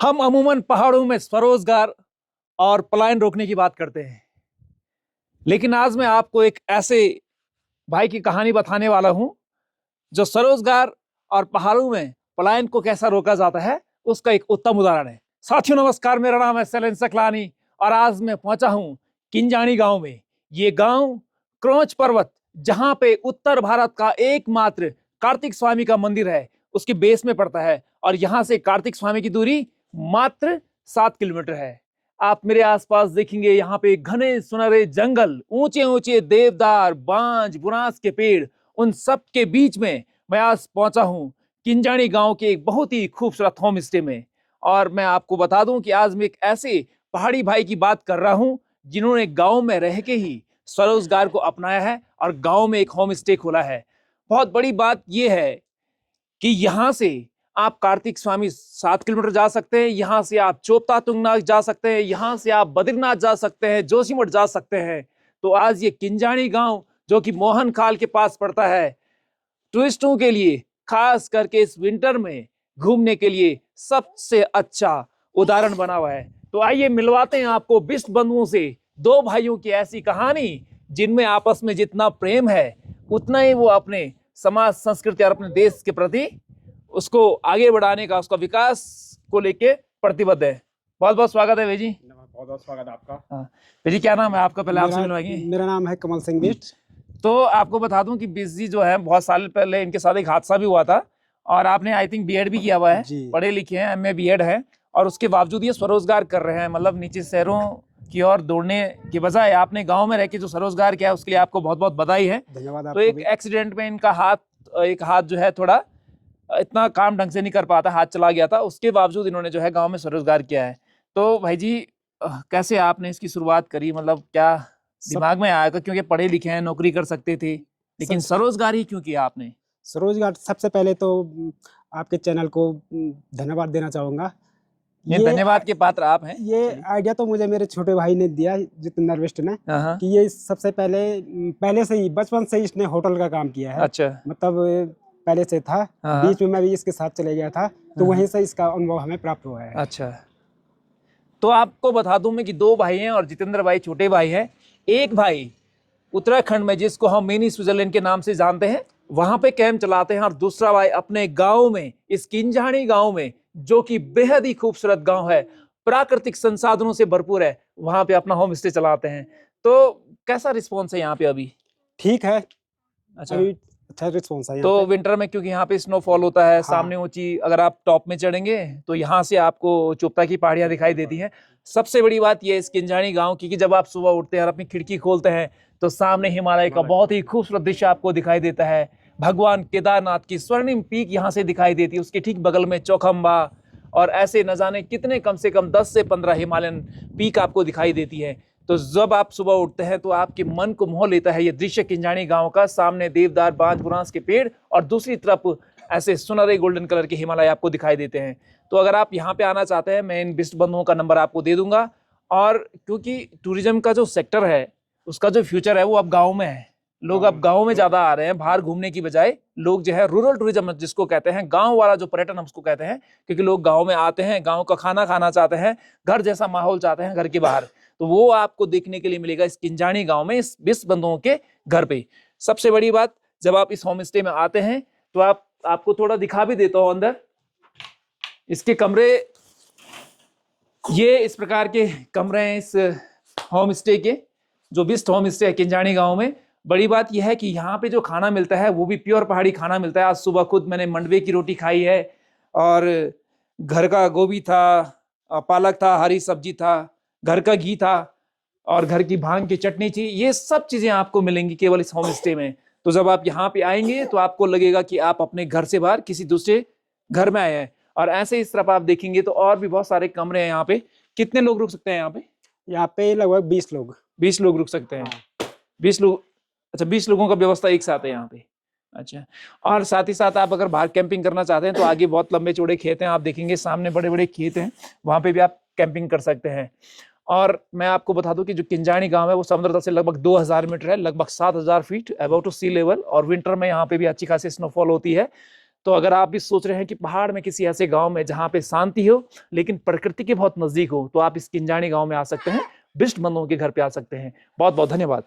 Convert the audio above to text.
हम अमूमन पहाड़ों में स्वरोजगार और पलायन रोकने की बात करते हैं, लेकिन आज मैं आपको एक ऐसे भाई की कहानी बताने वाला हूं जो स्वरोजगार और पहाड़ों में पलायन को कैसा रोका जाता है उसका एक उत्तम उदाहरण है। साथियों नमस्कार, मेरा नाम है सैलन सकलानी और आज मैं पहुंचा हूं किंजानी गांव में। ये गांव क्रोच पर्वत, जहां पे उत्तर भारत का एकमात्र कार्तिक स्वामी का मंदिर है, उसके बेस में पड़ता है और यहां से कार्तिक स्वामी की दूरी मात्र 7 किलोमीटर है। आप मेरे आसपास देखेंगे यहाँ पे घने सुनहरे जंगल, ऊंचे ऊंचे देवदार, बांज, बुरांस के पेड़, उन सब के बीच में मैं आज पहुंचा हूं किंजानी गांव के एक बहुत ही खूबसूरत होम स्टे में। और मैं आपको बता दूं कि आज मैं एक ऐसे पहाड़ी भाई की बात कर रहा हूं जिन्होंने गांव में रह के ही स्वरोजगार को अपनाया है और गांव में एक होम स्टे खोला है। बहुत बड़ी बात यह है कि यहाँ से आप कार्तिक स्वामी 7 किलोमीटर जा सकते हैं, यहाँ से आप चोपता तुंगनाथ जा सकते हैं, यहाँ से आप बद्रीनाथ जा सकते हैं, जोशीमठ जा सकते हैं। तो आज ये किंजानी गांव जो कि मोहन खाल के पास पड़ता है, टूरिस्टों के लिए खास करके इस विंटर में घूमने के लिए सबसे अच्छा उदाहरण बना हुआ है। तो आइए मिलवाते हैं आपको बिस्ट बंधुओं से दो भाइयों की ऐसी कहानी जिनमें आपस में जितना प्रेम है उतना ही वो अपने समाज, संस्कृति और अपने देश के प्रति उसको आगे बढ़ाने का, उसका विकास को लेके प्रतिबद्ध है। बहुत बहुत स्वागत है भाई जी। बहुत बहुत स्वागत है आपका। हाँ भाई जी, क्या नाम है आपका? पहले आपसे मिलवाएंगे। मेरा नाम है कमल सिंह बिष्ट। तो आपको बता दूं कि बिष्ट जी जो है बहुत साल पहले इनके साथ एक हादसा भी हुआ था और आपने आई थिंक बीएड भी किया हुआ है, पढ़े लिखे हैं, एमए बीएड है और उसके बावजूद ये स्वरोजगार कर रहे हैं। मतलब नीचे शहरों की ओर दौड़ने की बजाय आपने गांव में रह के जो स्वरोजगार किया है उसके लिए आपको बहुत बहुत बधाई है। धन्यवाद। तो एक एक्सीडेंट में इनका एक हाथ जो है थोड़ा इतना काम ढंग से नहीं कर पाता, हाथ चला गया था, उसके बावजूद इन्होंने जो है गांव में स्वरोजगार किया है। तो भाई जी कैसे आपने इसकी शुरुआत करी? मतलब क्या दिमाग में आया? क्योंकि पढ़े लिखे हैं, नौकरी कर सकते थे, लेकिन स्वरोजगार ही क्यों किया आपने? स्वरोजगार सबसे पहले तो आपके चैनल को धन्यवाद देना चाहूंगा। ये धन्यवाद के पात्र आप हैं। ये आइडिया तो मुझे मेरे छोटे भाई ने दिया, जितेंद्र बिष्ट ने, कि ये सबसे पहले से ही बचपन से इसने होटल का काम किया है। अच्छा। मतलब पहले से था, बीच में मैं भी इसके साथ चले गया था, तो वहीं से इसका अनुभव हमें प्राप्त हुआ है। अच्छा, तो आपको बता दूं मैं कि दो भाई हैं और जितेंद्र भाई छोटे भाई हैं। एक भाई उत्तराखंड में, जिसको हम मिनी स्विट्जरलैंड के नाम से जानते हैं, वहां पे कैंप चलाते हैं और दूसरा भाई अपने गांव में, इस किंजानी गांव में जो कि बेहद ही खूबसूरत गांव है, प्राकृतिक संसाधनों से भरपूर है, वहां पे अपना होम स्टे चलाते हैं। तो कैसा रिस्पॉन्स है यहाँ पे अभी? ठीक है। अच्छा, अच्छा रिस्पॉन्स है। तो विंटर में क्योंकि यहाँ पे स्नोफॉल होता है, सामने ऊंची, अगर आप टॉप में चढ़ेंगे तो यहाँ से आपको चोपता की पहाड़ियां दिखाई देती हैं। सबसे बड़ी बात यह है इस किंजानी गांव की कि जब आप सुबह उठते हैं और अपनी खिड़की खोलते हैं तो सामने हिमालय का बहुत ही खूबसूरत दृश्य आपको दिखाई देता है। भगवान केदारनाथ की स्वर्णिम पीक यहाँ से दिखाई देती है, उसके ठीक बगल में चौखंबा और ऐसे न जाने कितने, कम से कम 10 से 15 हिमालयन पीक आपको दिखाई देती है। तो जब आप सुबह उठते हैं तो आपके मन को मोह लेता है ये दृश्य किंजानी गांव का। सामने देवदार, बांज, बुरांस के पेड़ और दूसरी तरफ ऐसे सुनहरे गोल्डन कलर के हिमालय आपको दिखाई देते हैं। तो अगर आप यहाँ पे आना चाहते हैं, मैं इन बिष्ट बंधुओं का नंबर आपको दे दूंगा। और क्योंकि टूरिज्म का जो सेक्टर है उसका जो फ्यूचर है वो अब गाँव में है, लोग अब गाँव में ज्यादा आ रहे हैं, बाहर घूमने की बजाय लोग जो है रूरल टूरिज्म जिसको कहते हैं, गाँव वाला जो पर्यटन हम उसको कहते हैं, क्योंकि लोग गाँव में आते हैं, गाँव का खाना खाना चाहते हैं, घर जैसा माहौल चाहते हैं घर के बाहर। तो वो आपको देखने के लिए मिलेगा इस किंजानी गांव में, इस बिष्ट बंधुओं के घर पे। सबसे बड़ी बात, जब आप इस होम स्टे में आते हैं तो आपको थोड़ा दिखा भी देता हूं अंदर इसके कमरे। ये इस प्रकार के कमरे हैं इस होम स्टे के, जो बिष्ट होम स्टे है किंजानी गांव में। बड़ी बात यह है कि यहाँ पे जो खाना मिलता है वो भी प्योर पहाड़ी खाना मिलता है। आज सुबह खुद मैंने मंडवे की रोटी खाई है और घर का गोभी था, पालक था, हरी सब्जी था, घर का घी था और घर की भांग की चटनी थी। ये सब चीजें आपको मिलेंगी केवल इस होम स्टे में। तो जब आप यहाँ पे आएंगे तो आपको लगेगा कि आप अपने घर से बाहर किसी दूसरे घर में आए हैं। और ऐसे इस तरफ आप देखेंगे तो और भी बहुत सारे कमरे हैं यहाँ पे। कितने लोग रुक सकते हैं यहाँ पे? यहाँ पे लगभग 20 लोग। 20 लोग रुक सकते हैं। 20 लोग? अच्छा, 20 लोगों का व्यवस्था एक साथ है यहाँ पे। अच्छा, और साथ ही साथ आप अगर बाहर कैंपिंग करना चाहते हैं तो आगे बहुत लंबे चौड़े खेत हैं, आप देखेंगे सामने बड़े बड़े खेत हैं, वहां पे भी आप कैंपिंग कर सकते हैं। और मैं आपको बता दूं कि जो किंजानी गांव है वो समुद्र तल से लगभग 2000 मीटर है, लगभग 7000 feet above to sea level, और विंटर में यहाँ पे भी अच्छी खासी स्नोफॉल होती है। तो अगर आप भी सोच रहे हैं कि पहाड़ में किसी ऐसे गांव में जहां पे शांति हो लेकिन प्रकृति के बहुत नजदीक हो, तो आप इस किंजानी गांव में आ सकते हैं, बिष्ट बंधुओं के घर पे आ सकते हैं। बहुत बहुत धन्यवाद।